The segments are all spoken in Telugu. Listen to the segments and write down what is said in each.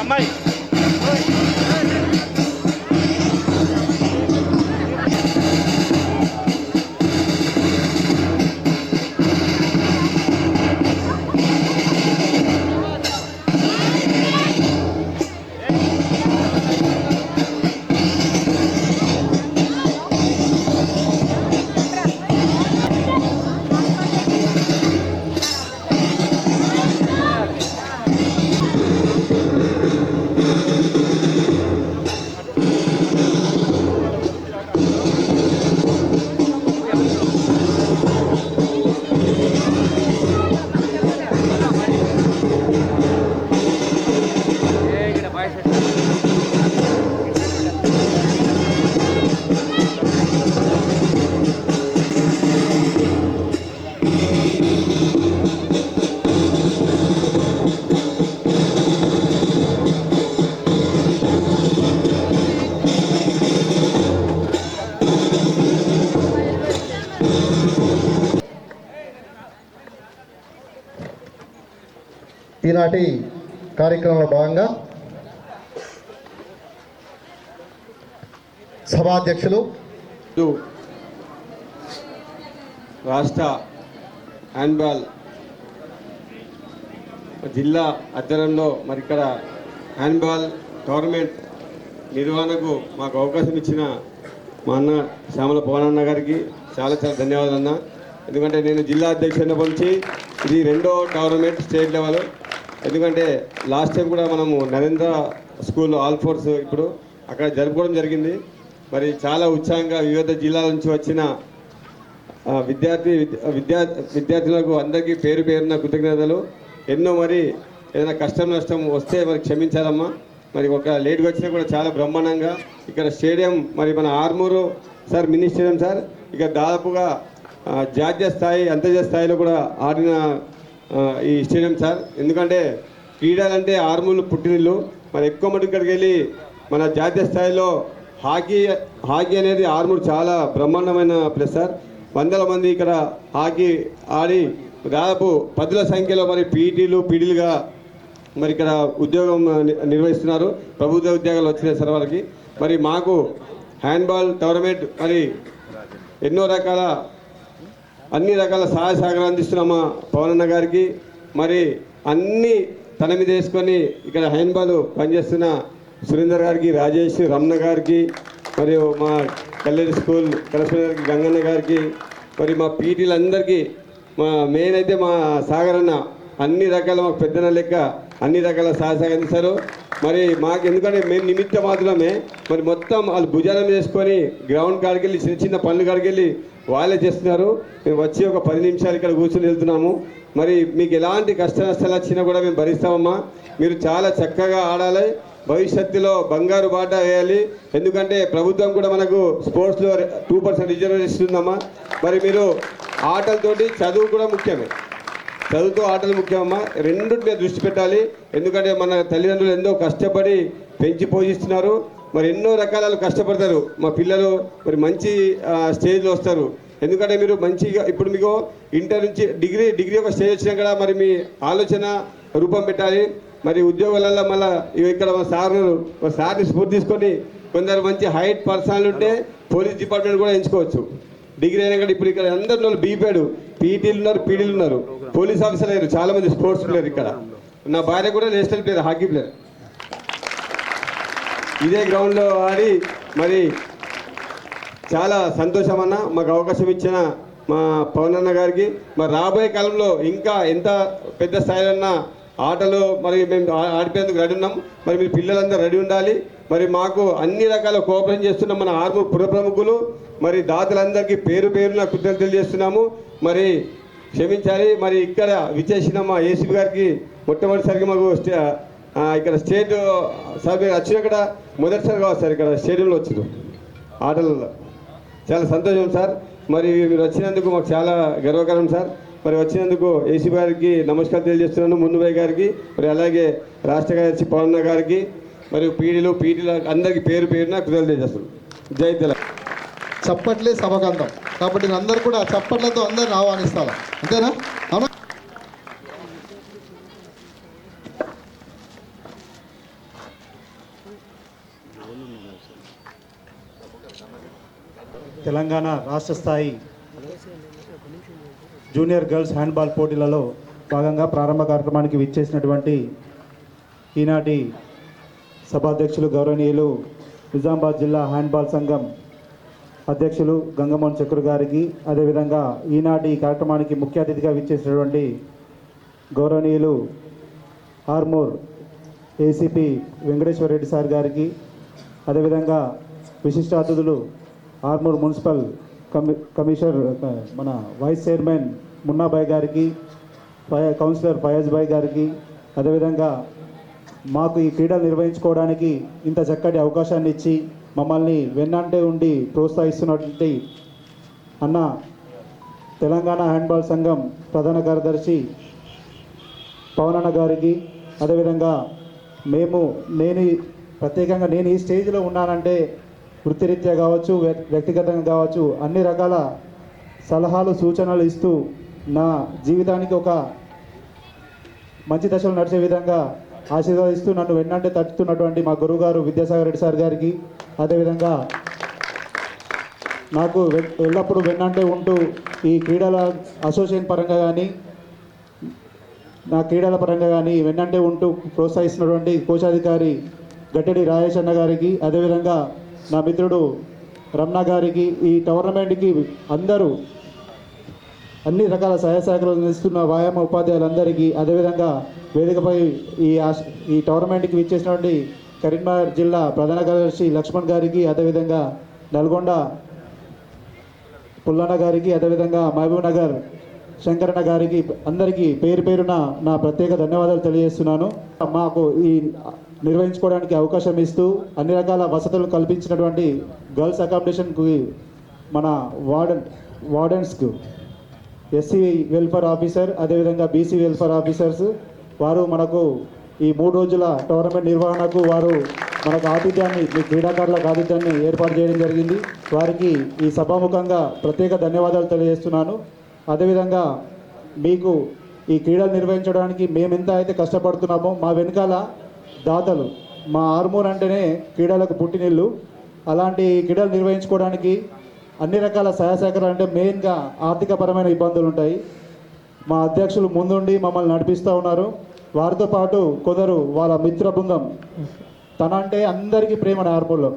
అమ్మాయి ఈనాటి కార్యక్రమంలో భాగంగా సభాధ్యక్షులు రాష్ట్ర హ్యాండ్బాల్ జిల్లా ఆధ్వర్యంలో మరి ఇక్కడ హ్యాండ్బాల్ టోర్నమెంట్ నిర్వహణకు మాకు అవకాశం ఇచ్చిన మా అన్న శ్యామల పవనన్న గారికి చాలా చాలా ధన్యవాదాలు అన్న. ఎందుకంటే నేను జిల్లా అధ్యక్షుడినప్పటి నుంచి ఇది రెండో టోర్నమెంట్ స్టేట్ లెవెల్. ఎందుకంటే లాస్ట్ టైం కూడా మనము నరేంద్ర స్కూల్ ఆల్ ఫోర్స్ ఇప్పుడు అక్కడ జరుపుకోవడం జరిగింది. మరి చాలా ఉత్సాహంగా వివిధ జిల్లాల నుంచి వచ్చిన విద్యార్థులకు అందరికీ పేరు పేరున కృతజ్ఞతలు. ఎన్నో మరి ఏదైనా కష్టం నష్టం వస్తే మరి క్షమించాలమ్మా. మరి ఒక లేట్గా వచ్చినా కూడా చాలా బ్రహ్మాండంగా ఇక్కడ స్టేడియం మరి మన Armoor sir mini stadium sir ఇక దాదాపుగా జాతీయ స్థాయి అంతర్జాతీయ స్థాయిలో కూడా ఆడిన ఈ స్టేడియం సార్. ఎందుకంటే క్రీడలంటే ఆర్మూలు పుట్టినిల్లు. మరి ఎక్కువ మటుకు ఇక్కడికి వెళ్ళి మన జాతీయ స్థాయిలో హాకీ అనేది ఆర్మూరు చాలా బ్రహ్మాండమైన ప్లేస్ సార్. వందల మంది ఇక్కడ హాకీ ఆడి దాదాపు 10ల సంఖ్యలో మరి పీడీలుగా మరి ఇక్కడ ఉద్యోగం నిర్వహిస్తున్నారు. ప్రభుత్వ ఉద్యోగాలు వచ్చినాయి సార్ వాళ్ళకి. మరి మాకు హ్యాండ్బాల్ టోర్నమెంట్ మరి అన్ని రకాల సహాయ సహకారం అందిస్తున్న మా పవనన్న గారికి మరి అన్ని తన మీద వేసుకొని ఇక్కడ హ్యాండ్బాల్ పనిచేస్తున్న సురేందర్ గారికి, రాజేష్, రమణ గారికి, మరియు మా కల్లెరి స్కూల్ కరెస్పాండెంట్ గారికి, గంగన్న గారికి, మరి మా పీటీలందరికీ మా మెయిన్ అయితే మా సాగర్ అన్న అన్ని రకాల మాకు పెద్దన లెక్క అన్ని రకాల సహాయ సహకరిస్తారు. మరి మాకు ఎందుకంటే మేము నిమిత్త మాత్రమే మరి మొత్తం వాళ్ళు భుజానం చేసుకొని గ్రౌండ్ కాడికి వెళ్ళి చిన్న చిన్న పనులు కాడికి వెళ్ళి వాళ్ళే చేస్తున్నారు. మేము వచ్చి ఒక 10 నిమిషాలు ఇక్కడ కూర్చొని వెళ్తున్నాము. మరి మీకు ఎలాంటి కష్ట నష్టాలు వచ్చినా కూడా మేము భరిస్తామమ్మా. మీరు చాలా చక్కగా ఆడాలి, భవిష్యత్తులో బంగారు బాట వేయాలి. ఎందుకంటే ప్రభుత్వం కూడా మనకు స్పోర్ట్స్లో 2% రిజర్వేషన్ ఇస్తుందమ్మా. మరి మీరు ఆటలతోటి చదువు కూడా ముఖ్యమే, చదువుతో ఆటలు ముఖ్యమమ్మా. రెండింటి మీద దృష్టి పెట్టాలి. ఎందుకంటే మన తల్లిదండ్రులు ఎంతో కష్టపడి పెంచి పోషిస్తున్నారు. మరి ఎన్నో రకాల కష్టపడతారు మా పిల్లలు. మరి మంచి స్టేజ్లో వస్తారు. ఎందుకంటే మీరు మంచిగా ఇప్పుడు మీకు ఇంటర్ నుంచి డిగ్రీ ఒక స్టేజ్ వచ్చినా కూడా మరి మీ ఆలోచన రూపం పెట్టాలి. మరి ఉద్యోగాలలో మళ్ళీ ఇక్కడ మా సార్ని స్ఫూర్తి తీసుకొని కొందరు మంచి హైట్ పర్సనల్ ఉంటే పోలీస్ డిపార్ట్మెంట్ కూడా ఎంచుకోవచ్చు. డిగ్రీ అయినా కూడా ఇప్పుడు ఇక్కడ అందరిలో బీపీఎడ్ పీటీలు ఉన్నారు, పీడీలు ఉన్నారు, పోలీస్ ఆఫీసర్ అయ్యారు, చాలామంది స్పోర్ట్స్ ప్లేయర్. ఇక్కడ నా భార్య కూడా నేషనల్ ప్లేయర్, హాకీ ప్లేయర్. ఇదే గ్రౌండ్లో ఆడి మరి చాలా సంతోషం అన్న మాకు అవకాశం ఇచ్చిన మా పవనన్న గారికి. మరి రాబోయే కాలంలో ఇంకా ఎంత పెద్ద స్థాయిలో ఉన్న ఆటలు మరి మేము ఆడిపోయేందుకు రెడీ ఉన్నాం. మరి మీ పిల్లలందరూ రెడీ ఉండాలి. మరి మాకు అన్ని రకాల కోఆపరేషన్ చేస్తున్న మన ఆర్మూర్ పుర ప్రముఖులు మరి దాతలందరికీ పేరు పేరున కృతజ్ఞతలు తెలియజేస్తున్నాము. మరి క్షమించాలి. మరి ఇక్కడ విచ్చేసిన మా ఏసీపీ గారికి మొట్టమొదటిసారిగా మాకు ఇక్కడ స్టేట్ సార్ మీరు వచ్చిన ఇక్కడ మొదటిసారి కావచ్చు సార్ ఇక్కడ స్టేడియంలో వచ్చారు ఆటలలో. చాలా సంతోషం సార్. మరి మీరు వచ్చినందుకు మాకు చాలా గర్వకారం సార్. మరి వచ్చినందుకు ఏసీ గారికి నమస్కారం తెలియజేస్తున్నాను, మున్నుభాయ్ గారికి, మరి అలాగే రాష్ట్ర కార్యదర్శి పవన్న గారికి, మరియు పీడీలు అందరికీ పేరు పేరున కృతజ్ఞతలు తెలియజేస్తున్నాను. జై తెలంగాణ. చప్పట్లే సభకందం కాబట్టి అందరూ కూడా చప్పట్లతో అందరిని ఆహ్వానిస్తారు. అంతేనా? తెలంగాణ రాష్ట్ర స్థాయి జూనియర్ గర్ల్స్ హ్యాండ్బాల్ పోటీలలో భాగంగా ప్రారంభ కార్యక్రమానికి విచ్చేసినటువంటి ఈనాటి సభాధ్యక్షులు గౌరవనీయులు నిజామాబాద్ జిల్లా హ్యాండ్బాల్ సంఘం అధ్యక్షులు గంగమోహన్ చక్ర గారికి, అదేవిధంగా ఈనాటి కార్యక్రమానికి ముఖ్య అతిథిగా విచ్చేసినటువంటి గౌరవనీయులు ఆర్మూర్ ఏసీపీ వెంకటేశ్వర రెడ్డి సార్ గారికి, అదేవిధంగా విశిష్ట అతిథులు ఆర్మూర్ మున్సిపల్ కమిషనర్ మన వైస్ చైర్మన్ మున్నాబాయ్ గారికి, కౌన్సిలర్ ఫయాజ్ బాయ్ గారికి, అదేవిధంగా మాకు ఈ క్రీడలు నిర్వహించుకోవడానికి ఇంత చక్కటి అవకాశాన్ని ఇచ్చి మమ్మల్ని వెన్నంటే ఉండి ప్రోత్సహిస్తున్నటువంటి అన్న తెలంగాణ హ్యాండ్బాల్ సంఘం ప్రధాన కార్యదర్శి పవనన్న గారికి, అదేవిధంగా ప్రత్యేకంగా నేను ఈ స్టేజ్లో ఉన్నానంటే వృత్తిరీత్యా కావచ్చు, వ్యక్తిగతంగా కావచ్చు, అన్ని రకాల సలహాలు సూచనలు ఇస్తూ నా జీవితానికి ఒక మంచి దశలు నడిచే విధంగా ఆశీర్వదిస్తూ నన్ను వెన్నంటే తట్టుతున్నటువంటి మా గురువుగారు విద్యాసాగర్ రెడ్డి సార్ గారికి, అదేవిధంగా నాకు ఎల్లప్పుడూ వెన్నంటే ఉంటూ ఈ క్రీడల అసోసియేషన్ పరంగా కానీ నా క్రీడల పరంగా కానీ వెన్నంటే ఉంటూ ప్రోత్సహిస్తున్నటువంటి కోశాధికారి గట్టెడి రాజేష్ అన్న గారికి, అదేవిధంగా నా మిత్రుడు రమణ గారికి, ఈ టోర్నమెంట్కి అందరూ అన్ని రకాల సహాయ సహకారాలు అందిస్తున్న వ్యాయామ ఉపాధ్యాయులందరికీ, అదేవిధంగా వేదికపై ఈ టోర్నమెంట్కి విచ్చేసినటువంటి కరీంనగర్ జిల్లా ప్రధాన కార్యదర్శి లక్ష్మణ్ గారికి, అదేవిధంగా నల్గొండ పుల్లన్న గారికి, అదేవిధంగా మహబూబ్ నగర్ శంకరన్న గారికి అందరికీ పేరు పేరున నా ప్రత్యేక ధన్యవాదాలు తెలియజేస్తున్నాను. మాకు ఈ నిర్వహించుకోవడానికి అవకాశం ఇస్తూ అన్ని రకాల వసతులు కల్పించినటువంటి గర్ల్స్ అకామిడేషన్కి మన వార్డెన్స్కు ఎస్సీ వెల్ఫేర్ ఆఫీసర్, అదేవిధంగా బీసీ వెల్ఫేర్ ఆఫీసర్స్ వారు మనకు ఈ 3 రోజుల టోర్నమెంట్ నిర్వహణకు వారు మనకు ఆతిథ్యాన్ని, మీ క్రీడాకారులకు ఆతిథ్యాన్ని ఏర్పాటు చేయడం జరిగింది. వారికి ఈ సభాముఖంగా ప్రత్యేక ధన్యవాదాలు తెలియజేస్తున్నాను. అదేవిధంగా మీకు ఈ క్రీడలు నిర్వహించడానికి మేమెంత అయితే కష్టపడుతున్నామో మా వెనకాల దాతలు, మా ఆర్మూర్ అంటేనే క్రీడలకు పుట్టినిల్లు, అలాంటి క్రీడలు నిర్వహించుకోవడానికి అన్ని రకాల సహాయ సహకారాలు అంటే మెయిన్గా ఆర్థికపరమైన ఇబ్బందులు ఉంటాయి. మా అధ్యక్షులు ముందుండి మమ్మల్ని నడిపిస్తూ ఉన్నారు. వారితో పాటు కొందరు వాళ్ళ మిత్ర బృందం, తన అంటే అందరికీ ప్రేమ ఆర్మూర్లో,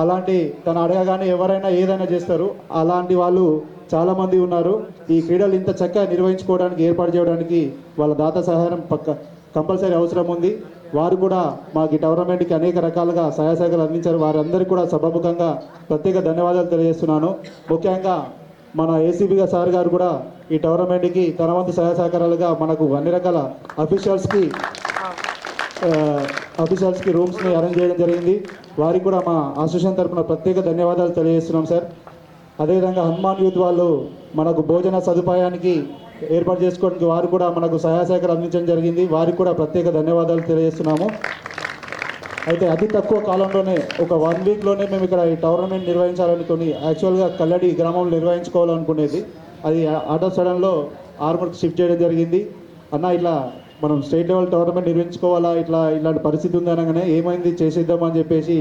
అలాంటి తను అడగగానే ఎవరైనా ఏదైనా చేస్తారు, అలాంటి వాళ్ళు చాలామంది ఉన్నారు. ఈ క్రీడలు ఇంత చక్కగా నిర్వహించుకోవడానికి ఏర్పాటు చేయడానికి వాళ్ళ దాత సహాయం కంపల్సరీ అవసరం ఉంది. వారు కూడా మాకు ఈ టోర్నమెంట్కి అనేక రకాలుగా సహాయ సహకారాలు అందించారు. వారందరికీ కూడా సభాముఖంగా ప్రత్యేక ధన్యవాదాలు తెలియజేస్తున్నాను. ముఖ్యంగా మన ఏసీబీగా సార్ గారు కూడా ఈ టోర్నమెంట్కి తన వంతు సహాయ సహకారాలుగా మనకు అన్ని రకాల అఫీషియల్స్కి రూమ్స్ని అరేంజ్ చేయడం జరిగింది. వారికి కూడా మా అసోసియేషన్ తరఫున ప్రత్యేక ధన్యవాదాలు తెలియజేస్తున్నాం సార్. అదేవిధంగా హనుమాన్ యూత్ వాళ్ళు మనకు భోజన సదుపాయానికి ఏర్పాటు చేసుకోవడానికి వారు కూడా మనకు సహాయ సహకారం అందించడం జరిగింది. వారికి కూడా ప్రత్యేక ధన్యవాదాలు తెలియజేస్తున్నాము. అయితే అతి తక్కువ కాలంలోనే ఒక 1 వీక్లోనే మేము ఇక్కడ ఈ టోర్నమెంట్ నిర్వహించాలనుకుని యాక్చువల్గా కల్లడి గ్రామంలో నిర్వహించుకోవాలనుకునేది, అది ఆటో సడన్లో ఆర్మూర్కి షిఫ్ట్ చేయడం జరిగింది. అన్న ఇట్లా మనం స్టేట్ లెవెల్ టోర్నమెంట్ నిర్వహించుకోవాలా, ఇలాంటి పరిస్థితి ఉంది అనగానే ఏమైంది చేసేద్దామని చెప్పేసి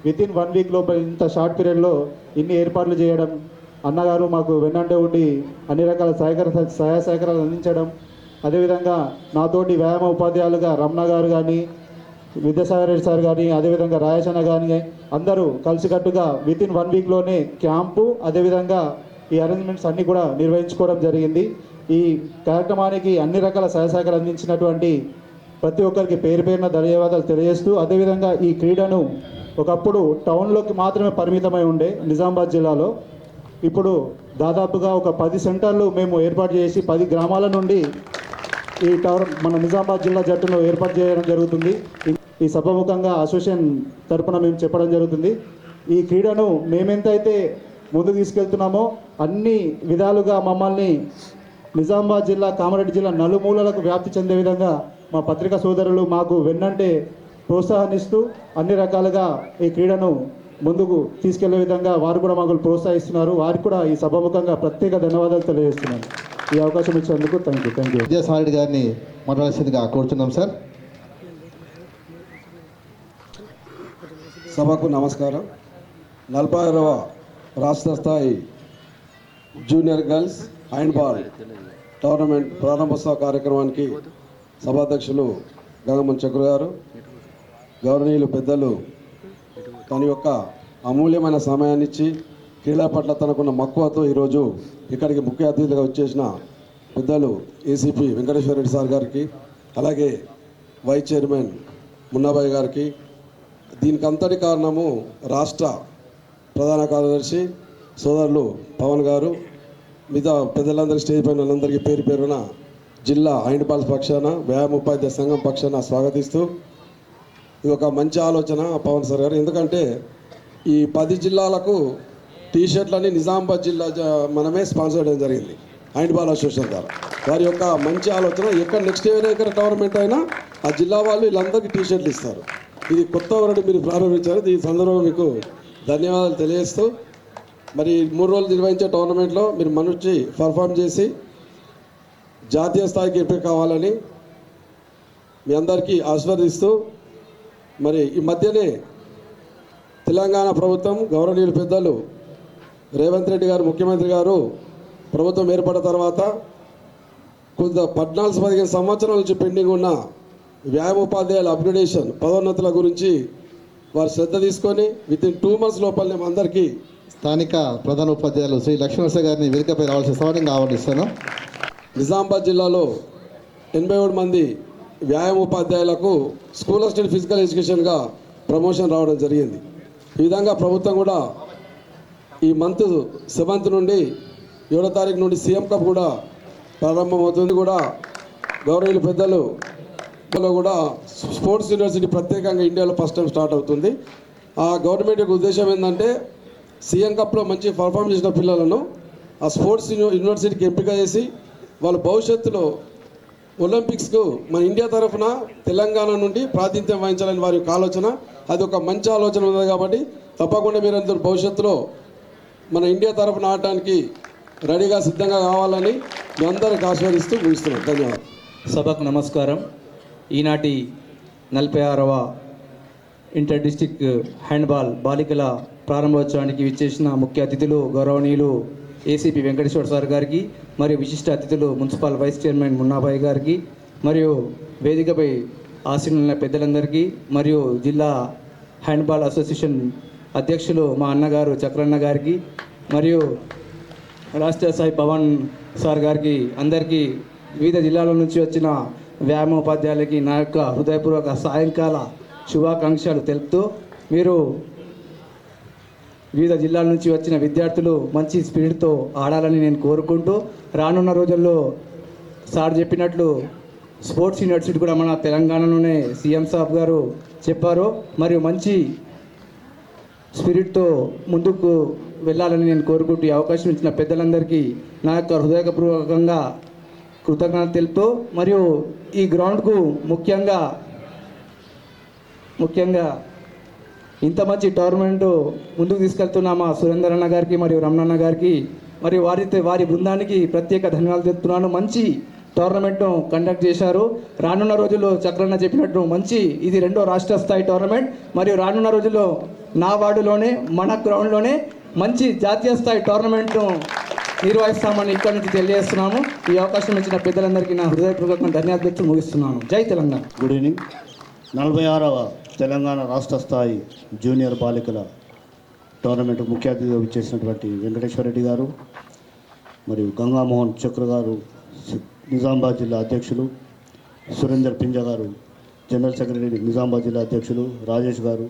వితిన్ 1 వీక్ లోపల ఇంత షార్ట్ పీరియడ్లో ఇన్ని ఏర్పాట్లు చేయడం, అన్నగారు మాకు వెన్నంటే ఉండి అన్ని రకాల సహాయ సహకారాలు అందించడం, అదేవిధంగా నాతోటి వ్యాయామ ఉపాధ్యాయులుగా రమణ గారు కానీ, విద్యాసాగర్ రెడ్డి సార్ కానీ, అదేవిధంగా రాజేష్ అన్న కానీ అందరూ కలిసికట్టుగా వితిన్ 1 వీక్లోనే క్యాంపు, అదేవిధంగా ఈ అరేంజ్మెంట్స్ అన్నీ కూడా నిర్వహించుకోవడం జరిగింది. ఈ కార్యక్రమానికి అన్ని రకాల సహాయ సహకారాలు అందించినటువంటి ప్రతి ఒక్కరికి పేరు పేరున ధన్యవాదాలు తెలియజేస్తూ, అదేవిధంగా ఈ క్రీడను ఒకప్పుడు టౌన్లోకి మాత్రమే పరిమితమై ఉండే నిజామాబాద్ జిల్లాలో, ఇప్పుడు దాదాపుగా ఒక 10 సెంటర్లు మేము ఏర్పాటు చేసి 10 గ్రామాల నుండి ఈ మన నిజామాబాద్ జిల్లా జట్టును ఏర్పాటు చేయడం జరుగుతుంది. ఈ సభాముఖంగా అసోసియేషన్ తరపున మేము చెప్పడం జరుగుతుంది. ఈ క్రీడను మేమెంతైతే ముందుకు తీసుకెళ్తున్నామో అన్ని విధాలుగా మమ్మల్ని నిజామాబాద్ జిల్లా, కామారెడ్డి జిల్లా నలుమూలలకు వ్యాప్తి చెందే విధంగా మా పత్రికా సోదరులు మాకు వెన్నంటే ప్రోత్సాహాన్నిస్తూ అన్ని రకాలుగా ఈ క్రీడను ముందుకు తీసుకెళ్లే విధంగా వారు కూడా మాకు ప్రోత్సహిస్తున్నారు. వారికి కూడా ఈ సభాముఖంగా ప్రత్యేక ధన్యవాదాలు తెలియజేస్తున్నాను. ఈ అవకాశం ఇచ్చినందుకు థ్యాంక్ యూ. విద్యాసాగర్ రెడ్డి గారిని మాట్లాడాల్సిందిగా కోరుతున్నాం సార్. సభకు నమస్కారం. 46వ రాష్ట్ర స్థాయి జూనియర్ గర్ల్స్ హ్యాండ్బాల్ టోర్నమెంట్ ప్రారంభోత్సవ కార్యక్రమానికి సభాధ్యక్షులు గంగమన్ చక్ర గారు, గౌరవనీయులు పెద్దలు తన యొక్క అమూల్యమైన సమయాన్ని ఇచ్చి క్రీడా పట్ల తనకున్న మక్కువతో ఈరోజు ఇక్కడికి ముఖ్య అతిథిగా వచ్చేసిన పెద్దలు ఏసీపీ వెంకటేశ్వర రెడ్డి సార్ గారికి, అలాగే వైస్ చైర్మన్ మున్నాబాయ్ గారికి, దీనికి అంతటి కారణము రాష్ట్ర ప్రధాన కార్యదర్శి సోదరులు పవన్ గారు, మిగతా పెద్దలందరికీ స్టేజ్ పైన వాళ్ళందరికీ పేరు పేరున జిల్లా హ్యాండ్బాల్ పక్షాన వ్యాయామ ఉపాధ్యాయ సంఘం పక్షాన స్వాగతిస్తూ, ఇది ఒక మంచి ఆలోచన పవన్ సార్ గారు. ఎందుకంటే ఈ 10 జిల్లాలకు టీషర్ట్లని నిజామాబాద్ జిల్లా మనమే స్పాన్సర్ చేయడం జరిగింది హ్యాండ్బాల్ అసోసియేషన్ ద్వారా. వారి యొక్క మంచి ఆలోచన, ఎక్కడ నెక్స్ట్ ఏమైనా ఇక్కడ టోర్నమెంట్ అయినా ఆ జిల్లా వాళ్ళు వీళ్ళందరికీ టీషర్ట్లు ఇస్తారు. ఇది కొత్త వరడు మీరు ప్రారంభించారు. ఈ సందర్భంగా మీకు ధన్యవాదాలు తెలియజేస్తూ, మరి 3 రోజులు నిర్వహించే టోర్నమెంట్లో మీరు మంచి పర్ఫామ్ చేసి జాతీయ స్థాయికి ఎంపిక కావాలని మీ అందరికీ ఆశీర్వదిస్తూ, మరి ఈ మధ్యనే తెలంగాణ ప్రభుత్వం గౌరవనీయులు పెద్దలు రేవంత్ రెడ్డి గారు ముఖ్యమంత్రి గారు ప్రభుత్వం ఏర్పడిన తర్వాత కొంత 14-15 సంవత్సరాల నుంచి పెండింగ్ ఉన్న వ్యాయామోపాధ్యాయుల అప్గ్రేడేషన్ పదోన్నతుల గురించి వారు శ్రద్ధ తీసుకొని వితిన్ 2 months లోపల మేము అందరికీ స్థానిక ప్రధాన ఉపాధ్యాయులు శ్రీ లక్ష్మణ్ గారిని వేదికపై రావాల్సిన సవాలంగా ఆహ్వానిస్తున్నాం. నిజామాబాద్ జిల్లాలో 87 మంది వ్యాయామోపాధ్యాయులకు స్కూల్ అసిస్టెంట్ ఫిజికల్ ఎడ్యుకేషన్గా ప్రమోషన్ రావడం జరిగింది. ఈ విధంగా ప్రభుత్వం కూడా ఈ మంత్ 7th నుండి 7వ తారీఖు నుండి సీఎం కప్ కూడా ప్రారంభమవుతుంది. కూడా గౌరవనీయులు పెద్దలు కూడా స్పోర్ట్స్ యూనివర్సిటీ ప్రత్యేకంగా ఇండియాలో ఫస్ట్ టైం స్టార్ట్ అవుతుంది. ఆ గవర్నమెంట్ యొక్క ఉద్దేశం ఏంటంటే సీఎం కప్లో మంచి పర్ఫామ్ చేసిన పిల్లలను ఆ స్పోర్ట్స్ యూనివర్సిటీకి ఎంపిక చేసి వాళ్ళ భవిష్యత్తులో ఒలింపిక్స్కు మన ఇండియా తరఫున తెలంగాణ నుండి ప్రాతినిధ్యం వహించాలని వారి యొక్క ఆలోచన. అది ఒక మంచి ఆలోచన ఉంది కాబట్టి తప్పకుండా మీరందరూ భవిష్యత్తులో మన ఇండియా తరఫున ఆడటానికి రెడీగా సిద్ధంగా కావాలని మీ అందరికి ఆశీర్వదిస్తూ ముగిస్తున్నాం. ధన్యవాదాలు. సభకు నమస్కారం. ఈనాటి 46వ ఇంటర్ డిస్టిక్ హ్యాండ్బాల్ బాలికల ప్రారంభోత్సవానికి విచ్చేసిన ముఖ్య అతిథులు గౌరవనీయులు ఏసీపీ వెంకటేశ్వర సార్ గారికి, మరియు విశిష్ట అతిథులు మున్సిపల్ వైస్ చైర్మన్ మున్నాబాయ్ గారికి, మరియు వేదికపై ఆసీనులైన పెద్దలందరికీ, మరియు జిల్లా హ్యాండ్బాల్ అసోసియేషన్ అధ్యక్షులు మా అన్నగారు చక్రన్న గారికి, మరియు రాష్ట్ర స్థాయి పవన్ సార్ గారికి, అందరికీ వివిధ జిల్లాల నుంచి వచ్చిన వ్యాయామోపాధ్యాయులకి నా యొక్క హృదయపూర్వక సాయంకాల శుభాకాంక్షలు తెలుపుతూ, మీరు వివిధ జిల్లాల నుంచి వచ్చిన విద్యార్థులు మంచి స్పిరిట్తో ఆడాలని నేను కోరుకుంటూ, రానున్న రోజుల్లో సార్ చెప్పినట్లు స్పోర్ట్స్ యూనివర్సిటీ కూడా మన తెలంగాణలోనే సీఎం సాబ్ గారు చెప్పారు. మరియు మంచి స్పిరిట్తో ముందుకు వెళ్ళాలని నేను కోరుకుంటూ, ఈ అవకాశం ఇచ్చిన పెద్దలందరికీ నా యొక్క హృదయపూర్వకంగా కృతజ్ఞత తెలుపుతూ, మరియు ఈ గ్రౌండ్కు ముఖ్యంగా ఇంత మంచి టోర్నమెంటు ముందుకు తీసుకెళ్తున్న మా సురేందర్ అన్న గారికి మరియు రమణన్న గారికి మరియు వారి బృందానికి ప్రత్యేక ధన్యవాదాలు చెప్తున్నాను. మంచి టోర్నమెంట్ను కండక్ట్ చేశారు. రానున్న రోజుల్లో చక్రన్న చెప్పినట్టు ఇది 2వ రాష్ట్ర స్థాయి టోర్నమెంట్, మరియు రానున్న రోజుల్లో నా వార్డులోనే మన గ్రౌండ్లోనే మంచి జాతీయ స్థాయి టోర్నమెంట్ను నిర్వహిస్తామని ఇక్కడి నుంచి తెలియజేస్తున్నాము. ఈ అవకాశం ఇచ్చిన పెద్దలందరికీ నా హృదయపూర్వక ధన్యవాదాలు ముగిస్తున్నాను. జై తెలంగాణ. Good evening. 46వ తెలంగాణ రాష్ట్ర స్థాయి జూనియర్ బాలికల టోర్నమెంట్ ముఖ్య అతిథిగా విచ్చేసినటువంటి వెంకటేశ్వర రెడ్డి గారు, మరియు గంగామోహన్ చక్ర గారు నిజామాబాద్ జిల్లా అధ్యక్షులు, సురేందర్ పింజ గారు జనరల్ సెక్రటరీ నిజామాబాద్ జిల్లా అధ్యక్షులు, రాజేష్ గారు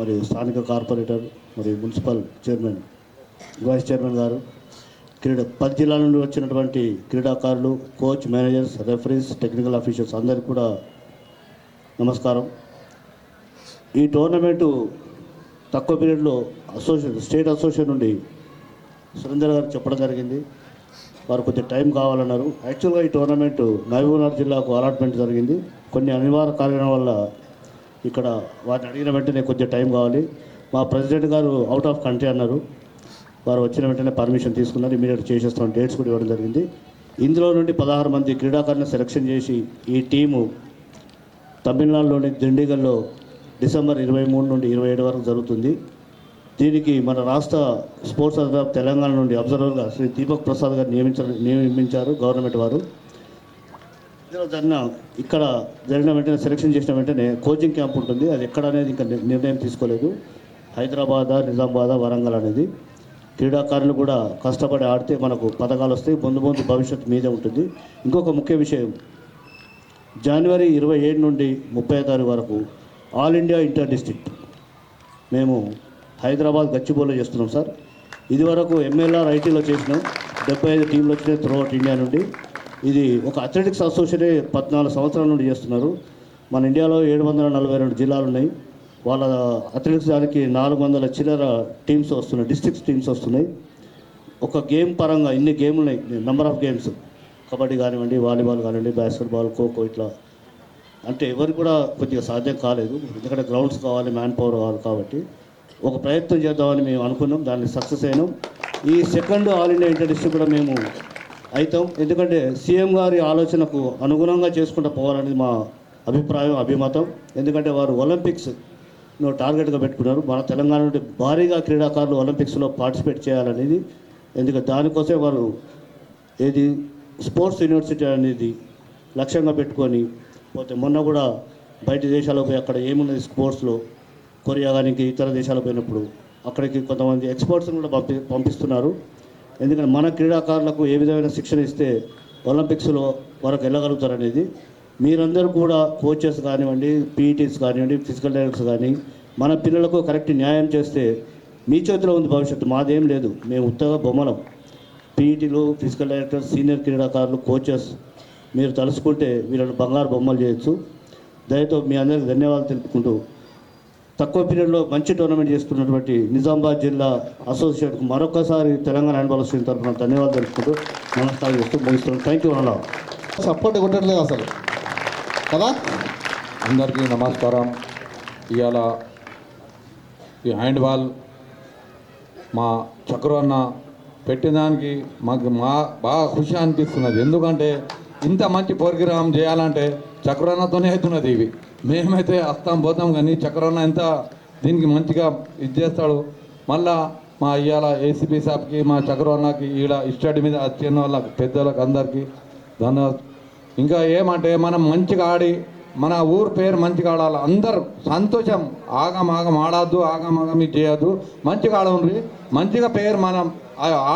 మరియు స్థానిక కార్పొరేటర్ మరియు మున్సిపల్ చైర్మన్ వైస్ చైర్మన్ గారు, 10 జిల్లాల నుండి వచ్చినటువంటి క్రీడాకారులు, coach, managers, referees, technical officers అందరికీ కూడా నమస్కారం. ఈ టోర్నమెంటు తక్కువ పీరియడ్లో స్టేట్ అసోసియేషన్ నుండి సురేందర్ గారు చెప్పడం జరిగింది. వారు కొద్దిగా టైం కావాలన్నారు. యాక్చువల్గా ఈ టోర్నమెంటు మహబూబ్నగర్ జిల్లాకు అలాట్మెంట్ జరిగింది. కొన్ని అనివార్య కారణాల వల్ల ఇక్కడ వారిని అడిగిన వెంటనే కొద్దిగా టైం కావాలి. మా ప్రెసిడెంట్ గారు అవుట్ ఆఫ్ కంట్రీ అన్నారు. వారు వచ్చిన వెంటనే పర్మిషన్ తీసుకున్నారు. ఇమీడియట్ చేసేస్తాం. డేట్స్ కూడా ఇవ్వడం జరిగింది. ఇందులో నుండి 16 మంది క్రీడాకారులను సెలెక్షన్ చేసి ఈ టీము తమిళనాడులోని దిండిగల్లో డిసెంబర్ 23 నుండి 27 వరకు జరుగుతుంది. దీనికి మన రాష్ట్ర స్పోర్ట్స్ అథారిటీ తెలంగాణ నుండి అబ్జర్వర్గా శ్రీ దీపక్ ప్రసాద్ గారు నియమించారు గవర్నమెంట్ వారు. ఇక్కడ జరిగిన వెంటనే సెలెక్షన్ చేసిన వెంటనే కోచింగ్ క్యాంప్ ఉంటుంది. అది ఎక్కడ అనేది ఇంకా నిర్ణయం తీసుకోలేదు. హైదరాబాద్, నిజామాబాద్, వరంగల్ అనేది. క్రీడాకారులు కూడా కష్టపడి ఆడితే మనకు పథకాలు వస్తాయి, ముందు భవిష్యత్తు మీదే ఉంటుంది. ఇంకొక ముఖ్య విషయం, జనవరి 27 నుండి 30 తారీఖు వరకు ఆల్ ఇండియా ఇంటర్ డిస్ట్రిక్ట్ మేము హైదరాబాద్ గచ్చిబౌలిలో చేస్తున్నాం సార్. ఇది వరకు ఎంఎల్ఆర్ ఐటీలో చేసినాం. 75 టీంలు వచ్చినాయి త్రూఅవుట్ ఇండియా నుండి. ఇది ఒక అథ్లెటిక్స్ అసోసియేషన్ 14 సంవత్సరాల నుండి చేస్తున్నారు. మన ఇండియాలో 742 జిల్లాలు ఉన్నాయి. వాళ్ళ అథ్లెటిక్స్ దానికి 400 చిల్లర టీమ్స్ వస్తున్నాయి, డిస్ట్రిక్ట్స్ టీమ్స్ వస్తున్నాయి. ఒక గేమ్ పరంగా ఇన్ని గేమ్లు ఉన్నాయి, నెంబర్ ఆఫ్ గేమ్స్, కబడ్డీ కానివ్వండి, వాలీబాల్ కానివ్వండి, బాస్కెట్బాల్, ఖోఖో, ఇట్లా అంటే ఎవరికి కూడా కొద్దిగా సాధ్యం కాలేదు. ఎందుకంటే గ్రౌండ్స్ కావాలి, మ్యాన్ పవర్ కావాలి. కాబట్టి ఒక ప్రయత్నం చేద్దామని మేము అనుకున్నాం, దాన్ని సక్సెస్ అయినాం. ఈ second all India inter district కూడా మేము అవుతాం. ఎందుకంటే సీఎం గారి ఆలోచనకు అనుగుణంగా చేసుకుంటూ పోవాలనేది మా అభిప్రాయం, అభిమతం. ఎందుకంటే వారు ఒలింపిక్స్ను టార్గెట్గా పెట్టుకున్నారు. మన తెలంగాణ నుండి భారీగా క్రీడాకారులు ఒలింపిక్స్లో పార్టిసిపేట్ చేయాలనేది. ఎందుకంటే దానికోసమే వారు ఏది స్పోర్ట్స్ యూనివర్సిటీ అనేది లక్ష్యంగా పెట్టుకొని పోతే, మొన్న కూడా బయట దేశాలకు పోయి అక్కడ ఏమున్నది స్పోర్ట్స్లో, కొరియా కానీ ఇతర దేశాలకు పోయినప్పుడు అక్కడికి కొంతమంది ఎక్స్పర్ట్స్ని కూడా పంపిస్తున్నారు. ఎందుకంటే మన క్రీడాకారులకు ఏ విధమైన శిక్షణ ఇస్తే ఒలింపిక్స్లో వరకు వెళ్ళగలుగుతారు అనేది. మీరందరూ కూడా కోచెస్ కానివ్వండి, పీఈటీస్ కానివ్వండి, ఫిజికల్ డైరెక్టర్స్ కానీ మన పిల్లలకు కరెక్ట్ న్యాయం చేస్తే మీ చేతిలో ఉంది భవిష్యత్తు, మాదేం లేదు. మేము ఉత్తగా బొమ్మలం. పీఈటీలు, ఫిజికల్ డైరెక్టర్స్, సీనియర్ క్రీడాకారులు, కోచెస్ మీరు తలుసుకుంటే వీళ్ళని బంగారు బొమ్మలు చేయొచ్చు. దయతో మీ అందరికీ ధన్యవాదాలు తెలుపుకుంటూ తక్కువ పీరియడ్లో మంచి టోర్నమెంట్ చేస్తున్నటువంటి నిజామాబాద్ జిల్లా అసోసియేట్కు మరొకసారి తెలంగాణ హ్యాండ్బాల్ అసోసియేషన్ తరఫున ధన్యవాదాలు తెలుపుకుంటూ నమస్కారం చేస్తూ ముగిస్తున్నాను. థ్యాంక్ యూ అలా. సపోర్ట్ కొట్టట్లేదు అసలు కదా. అందరికీ నమస్కారం. ఇవాళ ఈ హ్యాండ్బాల్ మా చక్రు అన్న పెట్టిన దానికి మాకు బాగా ఖుషి అనిపిస్తున్నది. ఎందుకంటే ఇంత మంచి ప్రోగ్రాం చేయాలంటే చక్రన్నతోనే అవుతున్నది. ఇవి మేమైతే వస్తాం పోతాం, కానీ చక్రన్న ఎంత దీనికి మంచిగా ఇది చేస్తాడు. మళ్ళా మా ఇవాళ ఏసీపీ సాబ్కి, మా చక్రన్నకి, ఈడ స్టడీ మీద వచ్చిన వాళ్ళకి, పెద్దలకు అందరికీ ధన్యవాదాలు. ఇంకా ఏమంటే మనం మంచిగా ఆడి మన ఊరు పేరు మంచిగా ఆడాలి. అందరూ సంతోషం. ఆగం ఆడద్దు, ఆగం ఇది చేయొద్దు, మంచిగా ఆడవుండ్రి. మంచిగా పేరు మనం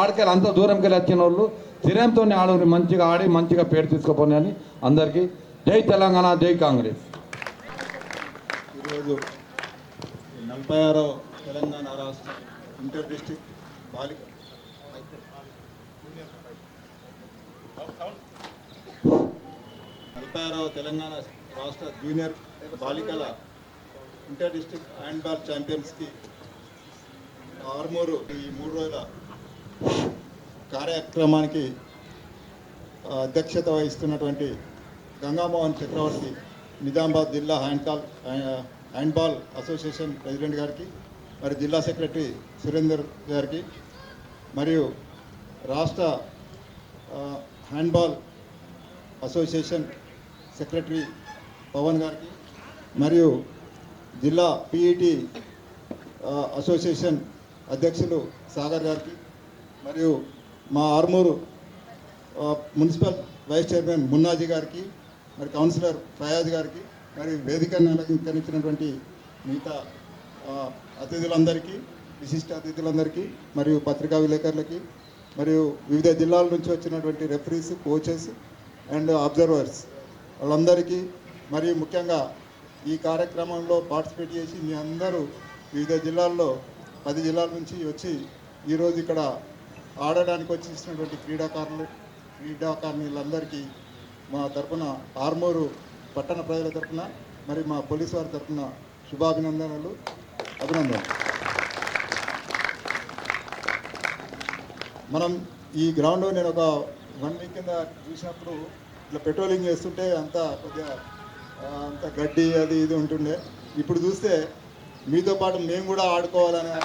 ఆడికెళ్ళి అంత దూరంకి వెళ్ళి వచ్చిన వాళ్ళు స్థిరంతో ఆడవుండ్రి. మంచిగా ఆడి మంచిగా పేరు తీసుకుపోని అని అందరికీ జై తెలంగాణ, జై కాంగ్రెస్. ఈరోజు 46వ తెలంగాణ రాష్ట్ర ఇంటర్ డిస్ట్రిక్ట్ బాలిక 46వ తెలంగాణ రాష్ట్ర జూనియర్ బాలికల ఇంటర్ డిస్ట్రిక్ట్ హ్యాండ్బాల్ ఛాంపియన్స్కి ఆర్మూరు ఈ 3 రోజుల కార్యక్రమానికి అధ్యక్షత వహిస్తున్నటువంటి గంగామోహన్ చక్రవర్తి, నిజామాబాద్ జిల్లా హ్యాండ్బాల్ అసోసియేషన్ ప్రెసిడెంట్ గారికి, మరి జిల్లా సెక్రటరీ సురేందర్ గారికి, మరియు రాష్ట్ర హ్యాండ్బాల్ అసోసియేషన్ సెక్రటరీ పవన్ గారికి, మరియు జిల్లా పీఈటీ అసోసియేషన్ అధ్యక్షులు సాగర్ గారికి, మరియు మా ఆర్మూరు మున్సిపల్ వైస్ చైర్మన్ మున్నాజీ గారికి, మరి కౌన్సిలర్ ఫయాజ్ గారికి, మరి వేదికను అలంకరించినటువంటి మిగతా అతిథులందరికీ, విశిష్ట అతిథులందరికీ, మరియు పత్రికా విలేకరులకి, మరియు వివిధ జిల్లాల నుంచి వచ్చినటువంటి రెఫరీస్, కోచెస్ అండ్ అబ్జర్వర్స్ వాళ్ళందరికీ, మరియు ముఖ్యంగా ఈ కార్యక్రమంలో పార్టిసిపేట్ చేసి మీ అందరూ వివిధ జిల్లాల్లో 10 జిల్లాల నుంచి వచ్చి ఈరోజు ఇక్కడ ఆడడానికి వచ్చేసినటువంటి క్రీడాకారులందరికీ మా తరఫున, ఆర్మూరు పట్టణ ప్రజల తరఫున, మరి మా పోలీసు వారి తరఫున శుభాభినందనలు, అభినందనలు. మనం ఈ గ్రౌండ్ నేను ఒక 1 వీక్ కింద చూసినప్పుడు ఇట్లా పెట్రోలింగ్ చేస్తుంటే కొద్దిగా అంత గడ్డి అది ఇది ఉంటుండే. ఇప్పుడు చూస్తే మీతో పాటు మేము కూడా ఆడుకోవాలనే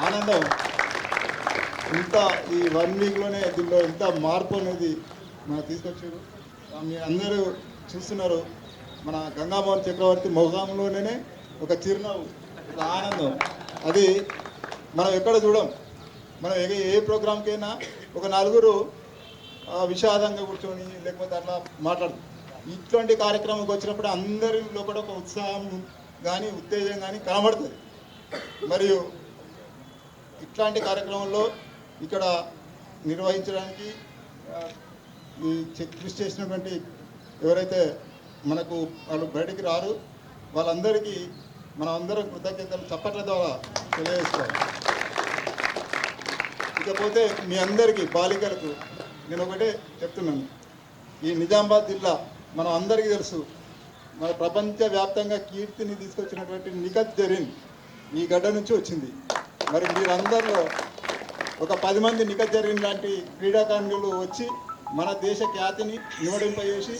ఆనందం, ఇంత ఈ 1 వీక్లోనే దీనిలో ఇంత మార్పు అనేది మనకు తీసుకొచ్చారు. మీరు అందరూ చూస్తున్నారు, మన గంగామోహన్ చక్రవర్తి మొహంలోనే ఒక చిరునవ్వు, ఆనందం. అది మనం ఎక్కడ చూడం. మనం ఏ ప్రోగ్రామ్కైనా ఒక నలుగురు విషాదంగా కూర్చొని లేకపోతే అట్లా మాట్లాడు. ఇట్లాంటి కార్యక్రమంకి వచ్చినప్పుడు అందరి లోపల ఒక ఉత్సాహం కానీ ఉత్తేజం కానీ కనబడుతుంది. మరియు ఇట్లాంటి కార్యక్రమంలో ఇక్కడ నిర్వహించడానికి ఈ కృషి చేసినటువంటి ఎవరైతే మనకు వాళ్ళు బయటికి రారు వాళ్ళందరికీ మనం అందరం కృతజ్ఞతలు చప్పట్ల ద్వారా తెలియజేస్తాం. ఇకపోతే మీ అందరికీ బాలికలకు నేను ఒకటే చెప్తున్నాను, ఈ నిజామాబాద్ జిల్లా మనం అందరికీ తెలుసు, మన ప్రపంచవ్యాప్తంగా కీర్తిని తీసుకొచ్చినటువంటి నిఖత్ జరీన్ ఈ గడ్డ నుంచి వచ్చింది. మరి మీరందరిలో ఒక 10 మంది నిఖత్ జరీన్ లాంటి క్రీడాకారులు వచ్చి మన దేశ ఖ్యాతిని ఇనుమడింపజేసి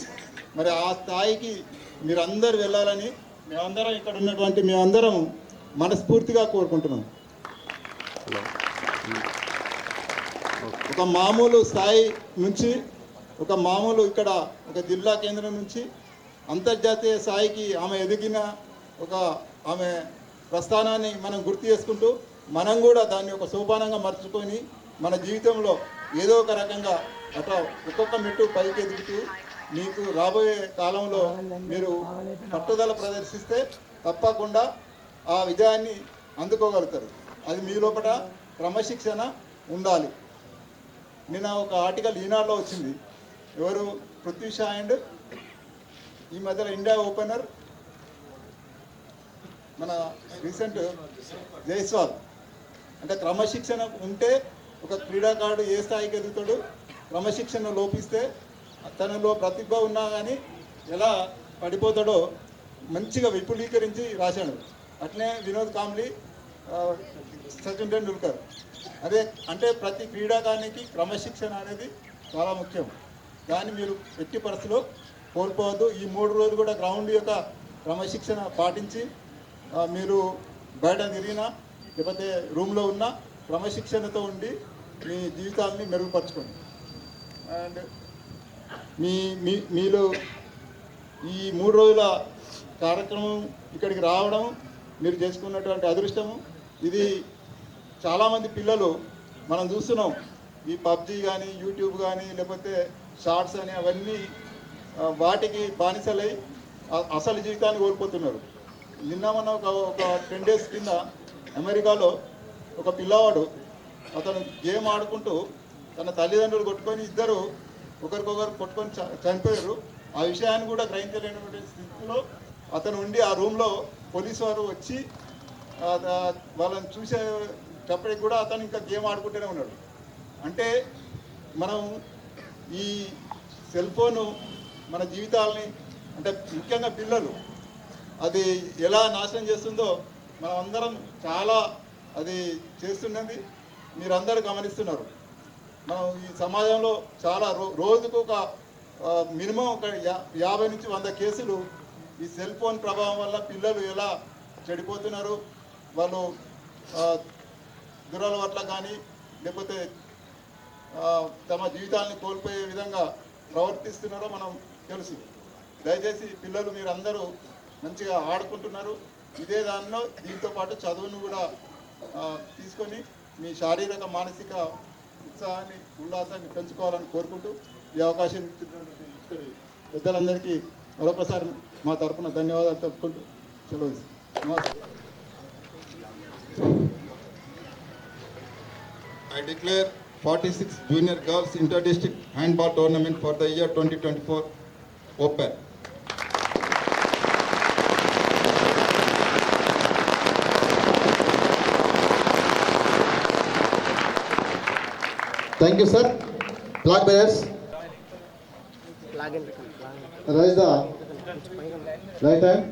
మరి ఆ స్థాయికి మీరందరూ వెళ్ళాలని మేమందరం ఇక్కడ ఉన్నటువంటి మేమందరం మనస్ఫూర్తిగా కోరుకుంటున్నాం. ఒక మామూలు స్థాయి నుంచి ఒక మామూలు ఇక్కడ ఒక జిల్లా కేంద్రం నుంచి అంతర్జాతీయ స్థాయికి ఆమె ఎదిగిన ఒక ఆమె ప్రస్థానాన్ని మనం గుర్తు చేసుకుంటూ మనం కూడా దాన్ని ఒక సోపానంగా మర్చుకొని మన జీవితంలో ఏదో ఒక రకంగా అట్లా ఒక్కొక్క మెట్టు పైకి ఎదుగుతూ మీకు రాబోయే కాలంలో మీరు పట్టుదల ప్రదర్శిస్తే తప్పకుండా ఆ విజయాన్ని అందుకోగలుగుతారు. అది మీ లోపల క్రమశిక్షణ ఉండాలి. నిన్న ఒక ఆర్టికల్ ఈనాడులో వచ్చింది, ఎవరు పృథ్వీ షా అండ్ ఈ మధ్యలో ఇండియా ఓపెనర్ మన రీసెంట్ జైస్వాల్. అంటే క్రమశిక్షణ ఉంటే ఒక క్రీడాకారుడు ఏ స్థాయికి ఎదుగుతాడు, క్రమశిక్షణ లోపిస్తే తనలో ప్రతిభ ఉన్నా కానీ ఎలా పడిపోతాడో మంచిగా విపులీకరించి రాశాడు. అట్లనే వినోద్ కాంబ్లీ, సచిన్ టెండూల్కర్. అదే అంటే ప్రతి క్రీడాకారునికి క్రమశిక్షణ అనేది చాలా ముఖ్యం. దాన్ని మీరు ఎట్టి పరిస్థితిలో కోల్పోవద్దు. ఈ 3 రోజులు కూడా గ్రౌండ్ యొక్క క్రమశిక్షణ పాటించి మీరు బయట తిరిగినా లేకపోతే రూమ్లో ఉన్న క్రమశిక్షణతో ఉండి మీ జీవితాలని మెరుగుపరచుకోండి. అండ్ మీలో ఈ 3 రోజుల కార్యక్రమం ఇక్కడికి రావడం మీరు చేసుకున్నటువంటి అదృష్టము. ఇది చాలామంది పిల్లలు మనం చూస్తున్నాం, ఈ పబ్జీ కానీ యూట్యూబ్ కానీ లేకపోతే షార్ట్స్ అని అవన్నీ వాటికి బానిసలై అసలు జీవితాన్ని కోల్పోతున్నారు. నిన్న మన ఒక 10 days కింద అమెరికాలో ఒక పిల్లవాడు అతను గేమ్ ఆడుకుంటూ తన తల్లిదండ్రులు కొట్టుకొని ఇద్దరు ఒకరికొకరు కొట్టుకొని చనిపోయారు. ఆ విషయాన్ని కూడా గ్రహించలేనటువంటి స్థితిలో అతను ఉండి ఆ రూమ్లో పోలీసు వారు వచ్చి వాళ్ళని చూసేటప్పటికి కూడా అతను ఇంకా గేమ్ ఆడుకుంటూనే ఉన్నాడు. అంటే మనం ఈ సెల్ ఫోను మన జీవితాలని అంటే ముఖ్యంగా పిల్లలు అది ఎలా నాశనం చేస్తుందో మనం అందరం చాలా అది చేస్తున్నది మీరందరూ గమనిస్తున్నారు. మనం ఈ సమాజంలో చాలా రోజుకు ఒక మినిమం ఒక 50 నుంచి 100 కేసులు ఈ సెల్ ఫోన్ ప్రభావం వల్ల పిల్లలు ఎలా చెడిపోతున్నారు, వాళ్ళు దురలవాట్ల కానీ లేకపోతే తమ జీవితాన్ని కోల్పోయే విధంగా ప్రవర్తిస్తున్నారో మనం తెలుసు. దయచేసి పిల్లలు మీరందరూ మంచిగా ఆడుకుంటున్నారు, ఇదే దానిలో దీంతో పాటు చదువును కూడా తీసుకొని మీ శారీరక మానసిక ఉత్సాహాన్ని ఉల్లాసాన్ని పెంచుకోవాలని కోరుకుంటూ ఈ అవకాశం ఇచ్చినటువంటి పెద్దలందరికీ మరొకసారి మా తరఫున ధన్యవాదాలు తెలుపుకుంటూ సెలవు. I declare 46 Junior Girls Inter-District Handball Tournament for the year 2024 open. Thank you, sir. Flag bearers. Raise the right hand.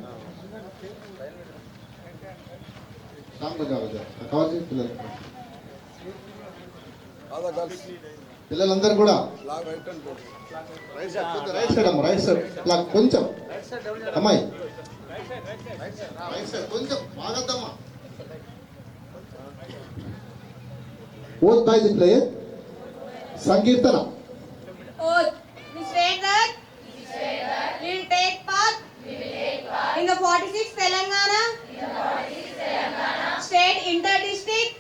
పిల్లలందరూ కూడా రైట్ సైడ్ అమ్మ, రైట్ సైడ్ ఫ్లాగ్ కొంచెం అమ్మాయి రైట్ సైడ్ కొంచెం బాగద్దమ్మా. Both by the player Sankirtana. Oath. We state that we will take part in the 46 Telangana State Inter-District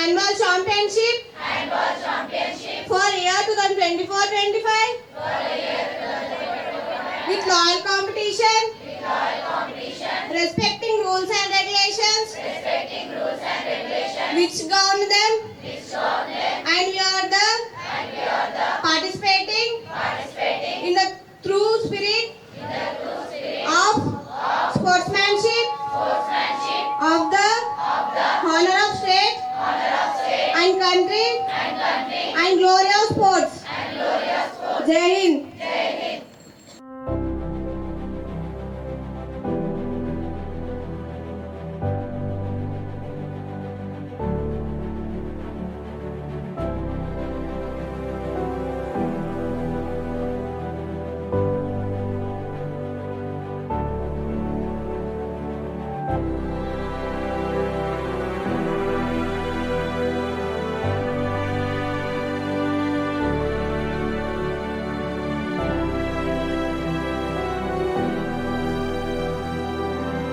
handball championship for year 2024-25 with loyal competition, respecting rules and regulations which govern them, and we are the participating in the true spirit of sportsmanship of the honor of state and country and glory of sports. Jai Hind.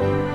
you